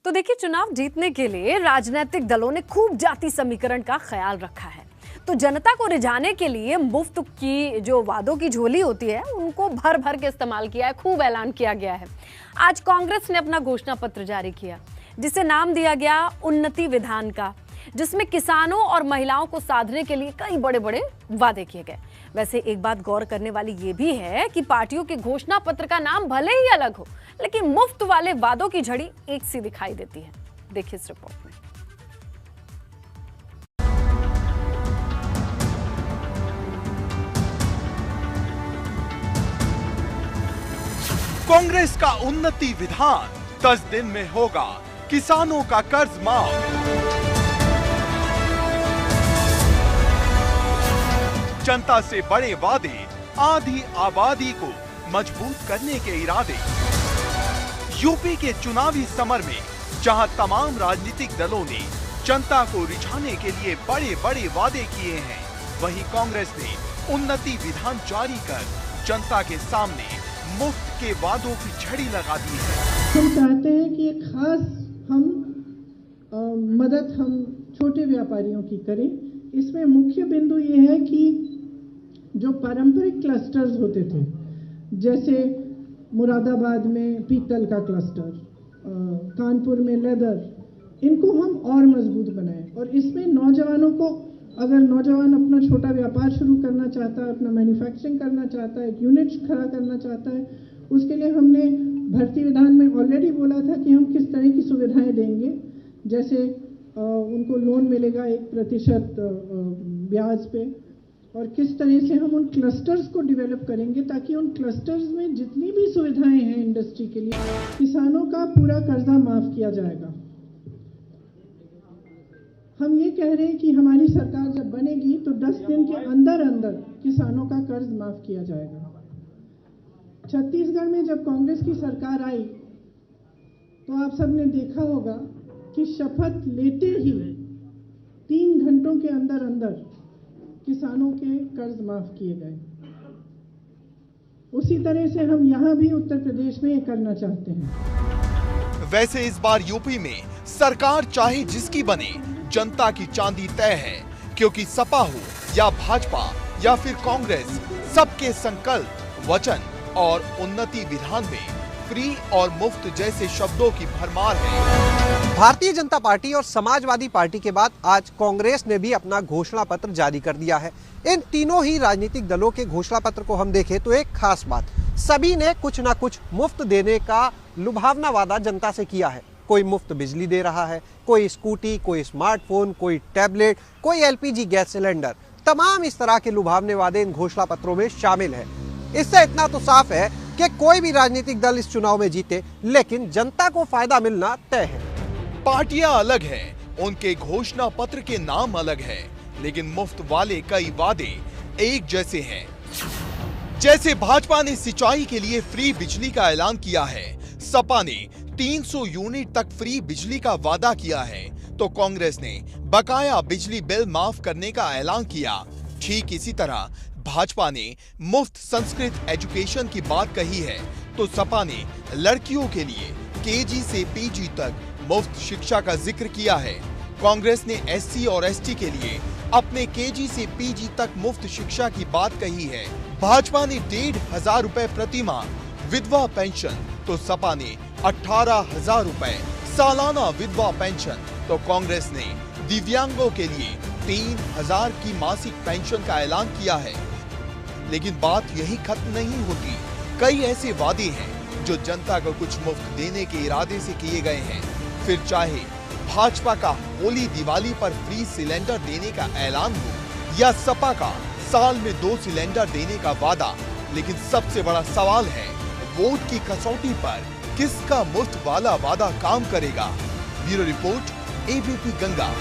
तो देखिए, चुनाव जीतने के लिए राजनीतिक दलों ने खूब जाति समीकरण का ख्याल रखा है। तो जनता को रिझाने के लिए मुफ्त की जो वादों की झोली होती है उनको भर भर के इस्तेमाल किया है, खूब ऐलान किया गया है। आज कांग्रेस ने अपना घोषणा पत्र जारी किया जिसे नाम दिया गया उन्नति विधान का, जिसमें किसानों और महिलाओं को साधने के लिए कई बड़े बड़े वादे किए गए। वैसे एक बात गौर करने वाली ये भी है कि पार्टियों के घोषणा पत्र का नाम भले ही अलग हो, लेकिन मुफ्त वाले वादों की झड़ी एक सी दिखाई देती है। देखिए इस रिपोर्ट में। कांग्रेस का उन्नति विधान 10 दिन में होगा किसानों का कर्ज माफ। जनता से बड़े वादे, आधी आबादी को मजबूत करने के इरादे। यूपी के चुनावी समर में जहां तमाम राजनीतिक दलों ने जनता को रिझाने के लिए बड़े बड़े वादे किए हैं, वहीं कांग्रेस ने उन्नति विधान जारी कर जनता के सामने मुफ्त के वादों की झड़ी लगा दी है। हम चाहते हैं कि एक खास मदद हम छोटे व्यापारियों की करें। इसमें मुख्य बिंदु ये है कि जो पारंपरिक क्लस्टर्स होते थे, जैसे मुरादाबाद में पीतल का क्लस्टर, कानपुर में लेदर, इनको हम और मजबूत बनाएं। और इसमें नौजवानों को, अगर नौजवान अपना छोटा व्यापार शुरू करना चाहता है, अपना मैन्युफैक्चरिंग करना चाहता है, एक यूनिट खड़ा करना चाहता है, उसके लिए हमने भर्ती विधान में ऑलरेडी बोला था कि हम किस तरह की सुविधाएं देंगे। जैसे उनको लोन मिलेगा 1% ब्याज पे, और किस तरह से हम उन क्लस्टर्स को डेवलप करेंगे ताकि उन क्लस्टर्स में जितनी भी सुविधाएं हैं इंडस्ट्री के लिए, किसानों का पूरा कर्जा माफ किया जाएगा। हम ये कह रहे हैं कि हमारी सरकार जब बनेगी तो 10 दिन के अंदर अंदर किसानों का कर्ज माफ किया जाएगा। छत्तीसगढ़ में जब कांग्रेस की सरकार आई तो आप सबने देखा होगा कि शपथ लेते ही 3 घंटों के अंदर अंदर किसानों के कर्ज माफ किए गए। उसी तरह से हम यहाँ भी उत्तर प्रदेश में ये करना चाहते हैं। वैसे इस बार यूपी में सरकार चाहे जिसकी बने, जनता की चांदी तय है, क्योंकि सपा हो या भाजपा या फिर कांग्रेस, सबके संकल्प, वचन और उन्नति विधान में फ्री और मुफ्त जैसे शब्दों की भरमार है। भारतीय जनता पार्टी और समाजवादी पार्टी के बाद आज कांग्रेस ने भी अपना घोषणा पत्र जारी कर दिया है। इन तीनों ही राजनीतिक दलों के घोषणा पत्र को हम देखें तो एक खास बात, सभी ने कुछ ना कुछ मुफ्त देने का लुभावना वादा जनता से किया है। कोई मुफ्त बिजली दे रहा है, कोई स्कूटी, कोई स्मार्टफोन, कोई टैबलेट, कोई एलपीजी गैस सिलेंडर। तमाम इस तरह के लुभावने वादे इन घोषणा पत्रों में शामिल है। इससे इतना तो साफ है कि कोई भी राजनीतिक दल इस चुनाव में जीते, लेकिन जनता को फायदा मिलना तय है। पार्टियां अलग हैं, उनके घोषणा पत्र के नाम अलग है, लेकिन मुफ्त वाले कई वादे एक जैसे हैं। जैसे भाजपा ने सिंचाई के लिए फ्री बिजली का ऐलान किया है, सपा ने 300 यूनिट तक फ्री बिजली का वादा किया है, तो कांग्रेस ने बकाया बिजली बिल माफ करने का ऐलान किया। ठीक इसी तरह भाजपा ने मुफ्त संस्कृत एजुकेशन की बात कही है, तो सपा ने लड़कियों के लिए केजी से पीजी तक मुफ्त शिक्षा का जिक्र किया है। कांग्रेस ने एससी और एसटी के लिए अपने केजी से पीजी तक मुफ्त शिक्षा की बात कही है। भाजपा ने 1,500 रुपए प्रति माह विधवा पेंशन, तो सपा ने 18,000 रुपए सालाना विधवा पेंशन, तो कांग्रेस ने दिव्यांगों के लिए 3,000 की मासिक पेंशन का ऐलान किया है। लेकिन बात यही खत्म नहीं होती। कई ऐसे वादे हैं जो जनता को कुछ मुफ्त देने के इरादे से किए गए हैं। फिर चाहे भाजपा का होली दिवाली पर फ्री सिलेंडर देने का ऐलान हो या सपा का साल में 2 सिलेंडर देने का वादा, लेकिन सबसे बड़ा सवाल है वोट की कसौटी पर किसका मुफ्त वाला वादा काम करेगा। Bureau report, ABP Ganga.